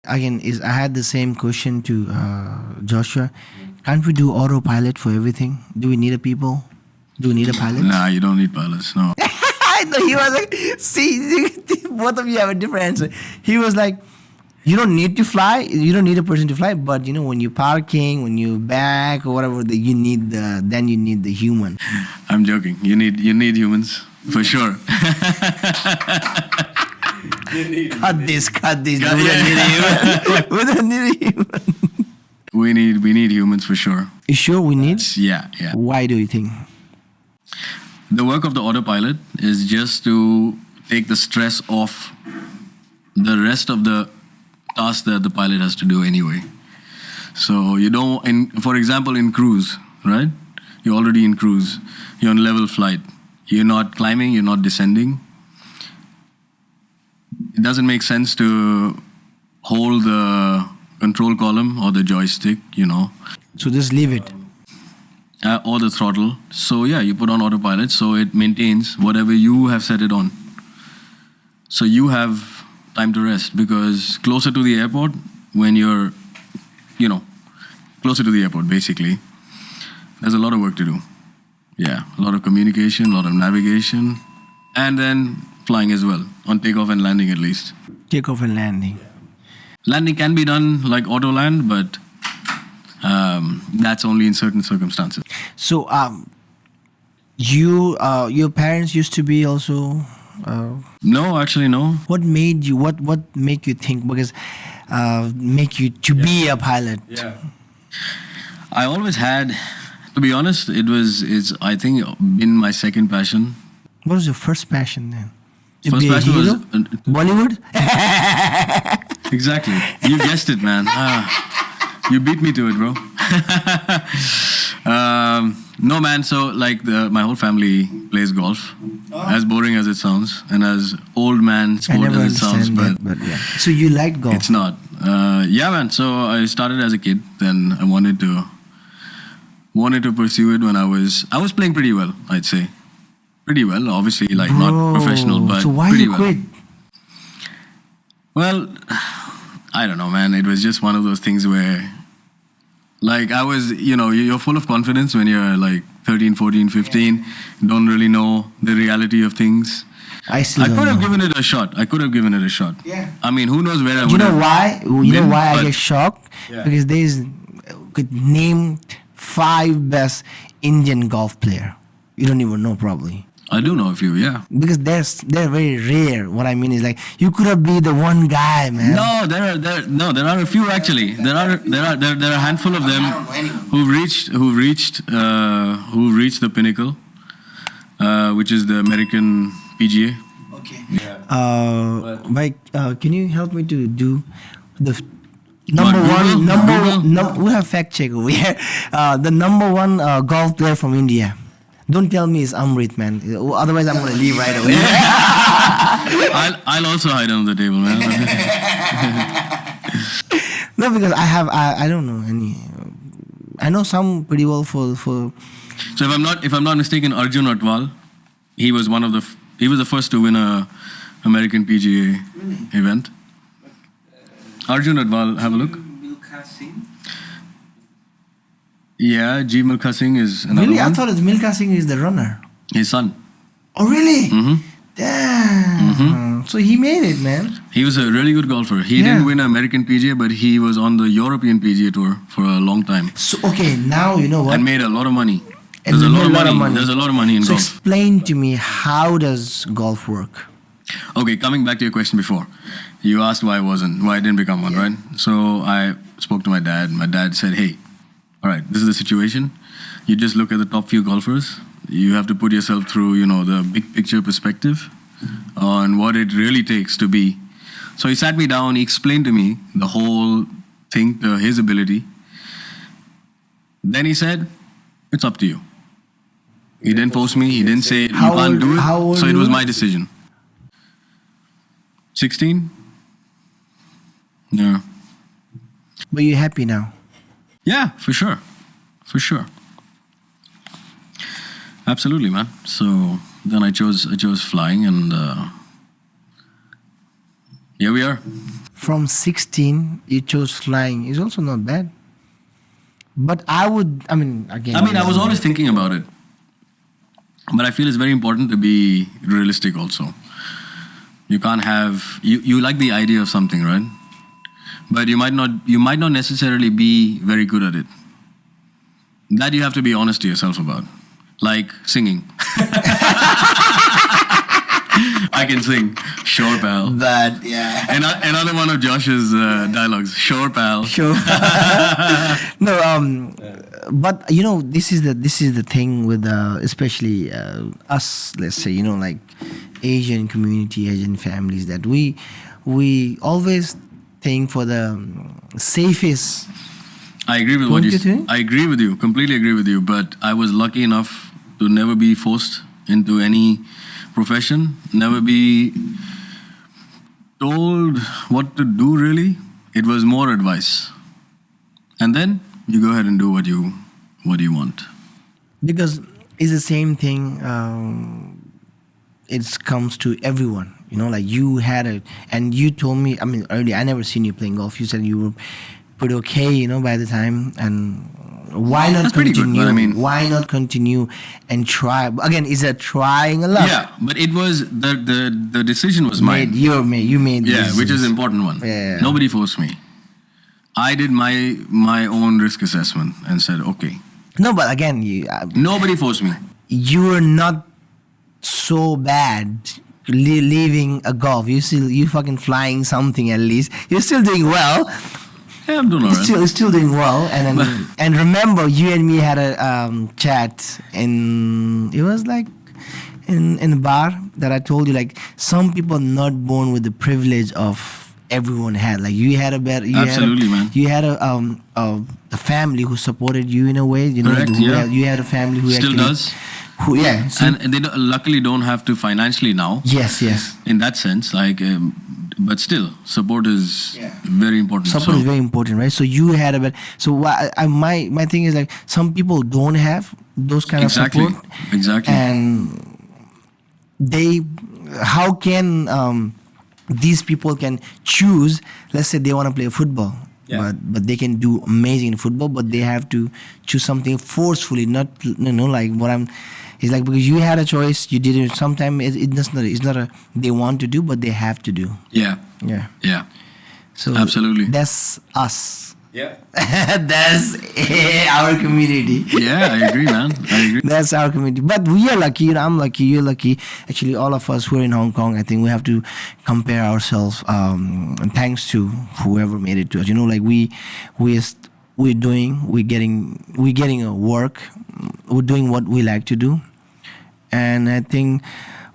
Again, I had the same question to Joshua. Can't we do autopilot for everything? Do we need a people? Do we need a pilot? Nah, you don't need pilots. No. I know he was like, see, both of you have a different answer. He was like, you don't need to fly. You don't need a person to fly. But when you're parking, when you back or whatever, you need the human. I'm joking. You need humans for sure. Cut this. We don't need a human. We need humans for sure. You sure we need? Yeah. Why do you think? The work of the autopilot is just to take the stress off the rest of the tasks that the pilot has to do anyway. So you don't, for example, in cruise, right? You're already in cruise. You're on level flight. You're not climbing. You're not descending. It doesn't make sense to hold the control column or the joystick, So just leave it. Or the throttle. So yeah, you put on autopilot so it maintains whatever you have set it on. So you have time to rest, because closer to the airport, when you're, closer to the airport basically, there's a lot of work to do. Yeah, a lot of communication, a lot of navigation, and then flying as well, on takeoff and landing at least. Takeoff and landing. Landing can be done like auto land, but that's only in certain circumstances. So, your parents used to be also. No, actually, no. What made you? What make you think? Because make you to be a pilot? Yeah. I always had. To be honest, it's I think been my second passion. What was your first passion then? To First be a passion hero? was Bollywood. Exactly. You guessed it, man. You beat me to it, bro. No, man. So, my whole family plays golf. As boring as it sounds, and as old man I sport never as it sounds, understand that, but yeah. So you liked golf? it's not. Yeah, man. So I started as a kid. Then I wanted to pursue it when I was playing pretty well. I'd say pretty well. Obviously, not professional, but so why pretty you well. quit? Well, I don't know, man. It was just one of those things where, I was, you're full of confidence when you're 13, 14, 15. Yeah. Don't really know the reality of things. I could have given it a shot. Yeah. I mean, who knows where I would You know have why? You know been, why I but- get shocked? Yeah. Because could name 5 best Indian golf player. You don't even know probably. I do know a few, yeah. Because they're very rare. What I mean is you could have been the one guy, man. No, there are a few actually. There are a handful of them who reached the pinnacle, which is the American PGA. Okay. Yeah. Mike, can you help me to do the we have fact check over here. The number one golf player from India. Don't tell me it's Amrit, man. Otherwise, I'm gonna leave right away. I'll also hide under the table, man. No, because I don't know any. I know some pretty well for. So if I'm not mistaken, Arjun Atwal, he was the first to win a American PGA event. Arjun Atwal, have a look. Milkha Singh. Yeah, G. Milkha Singh is another Really, one. I thought Milkha Singh is the runner. His son. Oh, really? Mm-hmm. Damn. So he made it, man. He was a really good golfer. He didn't win an American PGA, but he was on the European PGA Tour for a long time. So okay, now you know what. And made a lot of money. And There's a made lot of money. There's a lot of money in So golf. explain to me, how does golf work? Okay, coming back to your question before, you asked why I didn't become one, right? So I spoke to my dad. My dad said, "Hey, all right, this is the situation. You just look at the top few golfers. You have to put yourself through, the big picture perspective on what it really takes to be." So he sat me down. He explained to me the whole thing, his ability. Then he said, "It's up to you." He didn't force me. He didn't say, "You can't do it." So it was my decision. 16? Yeah. But you're happy now. Yeah, for sure. For sure. Absolutely, man. So then I chose flying, and here we are. from 16 you chose flying is also not bad. But I mean, again. I was always thinking about it. But I feel it's very important to be realistic also. You can't have you like the idea of something, right? But you might not necessarily be very good at it. That you have to be honest to yourself about. Like singing. I can sing. Sure, pal. But yeah. Another one of Josh's dialogues. Sure, pal. Sure. No, but you know, this is the thing with especially us. Let's say, you know, like Asian community, Asian families, that we always think for the safest. I agree with Don't what you you think? I agree with you. Completely agree with you. But I was lucky enough to never be forced into any profession. Never be told what to do. Really, it was more advice. And then you go ahead and do what you want. Because it's the same thing. It comes to everyone. You know, like you had it, and you told me. I mean, earlier I never seen you playing golf. You said you were pretty okay, you know, by the time. And why not That's pretty good, continue? but I mean- why not continue and try? Again, is it trying a lot? Yeah, but it was the decision was mine. You made. Yeah, this. which is an important one. Yeah. Nobody forced me. I did my own risk assessment and said, okay. No, but again, Nobody forced me. you were not so bad leaving a golf. You fucking flying something at least. You're still doing well. Yeah, I'm doing all right. Still doing well. And then, and remember, you and me had a chat in, it was like in a bar that I told you, like, some people are not born with the privilege of everyone had. Like, you had a better, Absolutely, man. You had a family who supported you in a way. You know, Correct, who yeah. you had a family who Still actually, does. Who, yeah. So, And they luckily don't have to financially now. yes. In that sense, like, but still, support is Yeah. very important. Support is very important, right? So you had a better. So my thing is, like, some people don't have those kind Exactly. of support. Exactly. And how can these people can choose? Let's say they want to play football, Yeah. but they can do amazing in football, but they have to choose something forcefully, not, you know, like what I'm. It's like, because you had a choice, you did it. Sometimes it's not a they want to do, but they have to do. Yeah. Yeah. Yeah. So Absolutely. that's us. Yeah. That's our community. Yeah, I agree, man. I agree. That's our community. But we are lucky. You know, I'm lucky. You're lucky. Actually, all of us who are in Hong Kong, I think we have to compare ourselves. And thanks to whoever made it to us. You know, like we're getting a work. We're doing what we like to do, and I think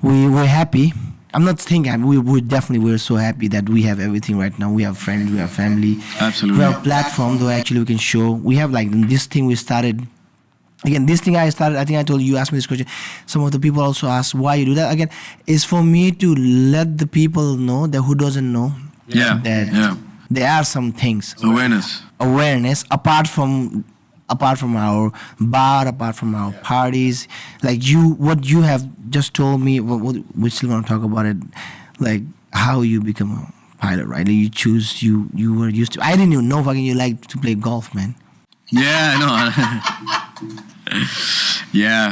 we're happy. I'm not thinking. We're so happy that we have everything right now. We have friends. We have family. Absolutely. We have a platform though. Actually, we can show. We have like this thing we started. Again, this thing I started. I think I told you. Asked me this question. Some of the people also asked why you do that. Again, is for me to let the people know that who doesn't know. Yeah. That Yeah. there are some things. Awareness apart from our bar, apart from our parties, like what you have just told me. We still want to talk about it, like how you become a pilot, right? Like you were used to. I didn't even know fucking you like to play golf, man. Yeah, I know. Yeah.